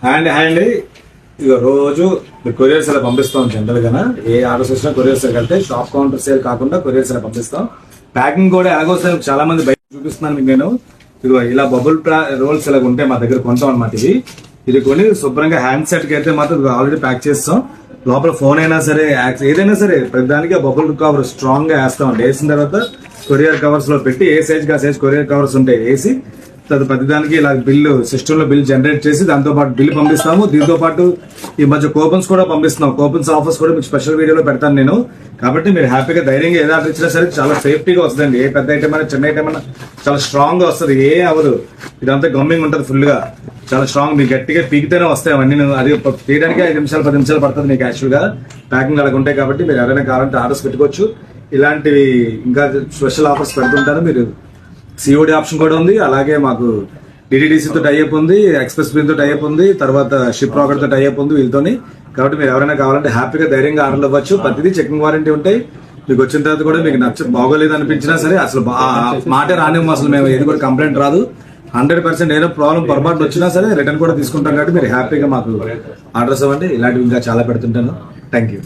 And ఇక రోజు courier ఇలా పంపిస్తాం. జనరల్ గా ఏ ఆర్డర్స్ వచ్చినా కొరియర్ సేల్ వెళ్తే షాప్ కౌంటర్ సేల్ కాకుండా కొరియర్ ఇలా పంపిస్తాం. ప్యాకింగ్ కూడా ఎలాగో చాలా మంది బయట చూపిస్తున్నాను మీకు నేను. ఇదిగో ఇలా బబుల్ రోల్స్ ఇలా ఉంటే మా దగ్గర కొంటాం అనమాట. ఇది కొని శుభ్రంగా హ్యాండ్ సెట్ కి అయితే మాత్రం ఆల్రెడీ ప్యాక్ చేస్తాం. లోపల ఫోన్ అయినా సరే ఏదైనా సరే ప్రతిదానికి బబుల్ కవర్ స్ట్రాంగ్ గా వేస్తాం. వేసిన తర్వాత కొరియర్ కవర్స్ లో పెట్టి ఏ సైజ్ గా సైజ్ కొరియర్ కవర్స్ ఉంటాయి వేసి ప్రతిదానికి ఇలా బిల్లు సిస్టమ్ లో బిల్ జనరేట్ చేసి దాంతో పాటు బిల్ పంపిస్తాము. దీంతో పాటు ఈ మధ్య కూపన్స్ కూడా పంపిస్తున్నాం. కూపన్స్ ఆఫర్స్ కూడా మీకు స్పెషల్ వీడియోలో పెడతాను నేను. కాబట్టి మీరు హ్యాపీగా ధైర్యంగా ఏది ఆర్డర్ ఇచ్చినా సరే చాలా సేఫ్టీగా వస్తుందండి. ఏ పెద్ద ఐటమ్ అయినా చిన్న ఐటమ్ అయినా చాలా స్ట్రాంగ్ గా వస్తుంది. ఏ అవదు. ఇదంతా గమ్మింగ్ ఉంటుంది ఫుల్ గా. చాలా స్ట్రాంగ్. మీకు గట్టిగా పీకితేనే వస్తాయి అవన్నీ. అది తీయడానికి 5 నిమిషాలు 10 నిమిషాలు పడుతుంది మీకు యాక్చువల్ గా. ప్యాకింగ్ అలాగ ఉంటాయి కాబట్టి మీరు ఎవరైనా కావాలంటే ఆర్డర్స్ పెట్టుకోవచ్చు. ఇలాంటివి ఇంకా స్పెషల్ ఆఫర్స్ పెడుతుంటారు. మీరు సిఓడి ఆప్షన్ కూడా ఉంది. అలాగే మాకు డిటిడిసితో టైఅప్ ఉంది, ఎక్స్ప్రెస్ బిల్ తో టైఅప్ ఉంది, తర్వాత షిప్ రాకెట్ తో టైఅప్ ఉంది వీళ్ళతోని. కాబట్టి మీరు ఎవరైనా కావాలంటే హ్యాపీగా ధైర్యంగా ఆర్డర్లు ఇవ్వచ్చు. ప్రతిదీ చెకింగ్ వారంటీ ఉంటాయి. మీకు వచ్చిన తర్వాత కూడా మీకు బాగోలేదు అనిపించినా సరే అసలు మాటే రానివ్వం. అసలు మేము ఏది కూడా కంప్లైంట్ రాదు. 100% ఏదో ప్రాబ్లం పొరపాటు వచ్చినా సరే రిటర్న్ కూడా తీసుకుంటాం. కాబట్టి మీరు హ్యాపీగా మాకు ఆర్డర్స్ ఇవ్వండి. ఇలాంటివి ఇంకా చాలా పెడుతుంటాను. Thank you.